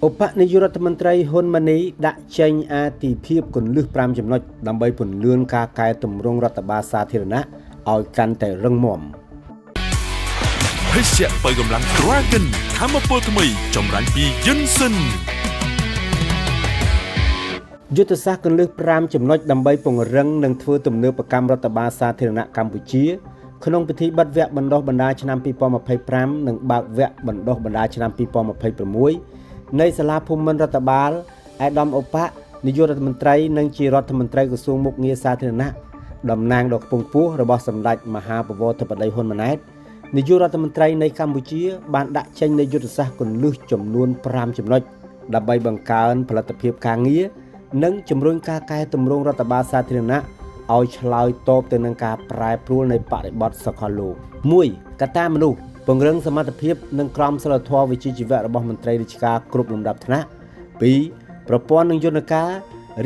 ឧបនាយករដ្ឋមន្ត្រីហ៊ុនម៉ាណីដាក់ចេញអាទិភាពគន្លឹះ5ចំណុចដើម្បីពន្លឿនការកែតម្រង់រដ្ឋបាលសាធារណៈឲ្យកាន់តែរឹងមាំភេសជ្ជៈបើកម្លាំង Dragon ថាមពលថ្មីចម្រាញ់ពីយិនសិនយុទ្ធសាស្ត្រគន្លឹះ5ចំណុចដើម្បីពង្រឹងនិងធ្វើទំនើបកម្មរដ្ឋបាលសាធារណៈកម្ពុជាក្នុងពិធីបិទវគ្គបណ្ដុះបណ្ដាលឆ្នាំ2025និងបើកវគ្គបណ្ដុះបណ្ដាលឆ្នាំ2026នៃសាលាភូមិន្ទរដ្ឋបាលអាដាមឧបនាយករដ្ឋមន្ត្រីនិងជារដ្ឋមន្ត្រីក្រសួងមុខងារសាធារណៈតំណាងដ៏ខ្ពង់ខ្ពស់របស់សម្ដេចមហាបវរធិបតីហ៊ុនម៉ាណែតនាយករដ្ឋមន្ត្រីនៃកម្ពុជាបានដាក់ចេញនូវយុទ្ធសាស្ត្រគន្លឹះចំនួន5ចំណុចដើម្បីបង្កើនផលិតភាពការងារនិងជំរុញការកែតម្រង់រដ្ឋបាលសាធារណៈឲ្យឆ្លើយតបទៅនឹងការប្រែប្រួលនៃបរិបទសកលលោក 1. កត្តាមនុស្សពង្រឹងសមត្ថភាពនិងក្រមសីលធម៌វិជ្ជាជីវៈរបស់មន្ត្រីរាជការគ្រប់លំដាប់ថ្នាក់ 2. ប្រព័ន្ធនិងយន្តការ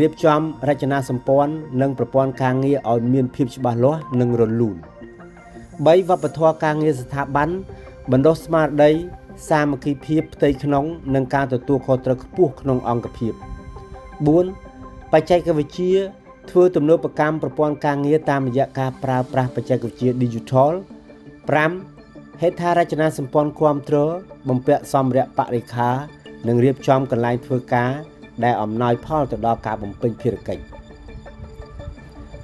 រៀបចំរចនាសម្ព័ន្ធនិងប្រព័ន្ធការងារឲ្យមានភាពច្បាស់លាស់និងរលូន 3. វប្បធម៌ការងារស្ថាប័នបណ្ដុះស្មារតីសាមគ្គីភាពផ្ទៃក្នុងនិងការទទួលខុសត្រូវខ្ពស់ក្នុងអង្គភាព 4. បច្ចេកវិទ្យាធ្វើទំនើបកម្មប្រព័ន្ធការងារតាមរយៈការប្រើប្រាស់បច្ចេកវិទ្យា Digital 5. ហេដ្ឋារចនាសម្ព័ន្ធគាំទ្របំពាក់សម្ភារៈបរិក្ខារនិងរៀបចំកន្លែងធ្វើការដែលអំណោយផលទៅដល់ការបំពេញភារកិច្ច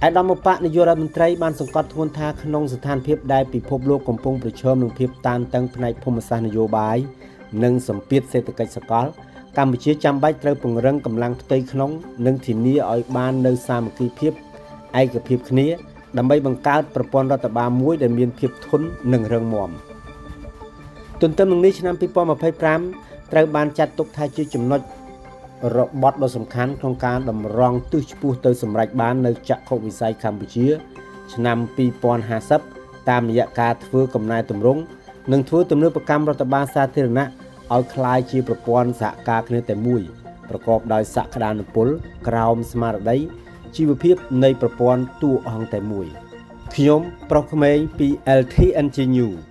អាដាមឧបនាយករដ្ឋមន្ត្រីបានសង្កត់ធ្ងន់ថាក្នុងស្ថានភាពដែលពិភពលោកកំពុងប្រឈមនឹងភាពតានតឹងផ្នែកភូមិសាស្ត្រនយោបាយនិងសម្ពាធសេដ្ឋកិច្ចសកលកម្ពុជាចាំបាច់ត្រូវពង្រឹងកម្លាំងផ្ទៃក្នុងនិងធានាឲ្យបាននូវសាមគ្គីភាពឯកភាពគ្នាដើម្បីបង្កើតប្រព័ន្ធរដ្ឋបាលមួយដែលមានភាពធន់និងរឹងមាំទន្ទឹមនឹងនេះឆ្នាំ2025ត្រូវបានចាត់ទុកថាជាចំណុចរបត់ដ៏សំខាន់ក្នុងការតម្រង់ទិសឆ្ពោះទៅសម្រេចបាននៅចក្ខុវិស័យកម្ពុជាឆ្នាំ2050តាមរយៈការធ្វើកំណែទម្រង់និងធ្វើទំនើបកម្មរដ្ឋបាលសាធារណៈឲ្យคล้ายជាប្រព័ន្ធសហការគ្នាតែមួយប្រកបដោយសក្តានុពលក្រោមស្មារតីជីវភាពនៃប្រព័ន្ធតួអង្គតែមួយខ្ញុំប្រុសក្មេងពី LTNG News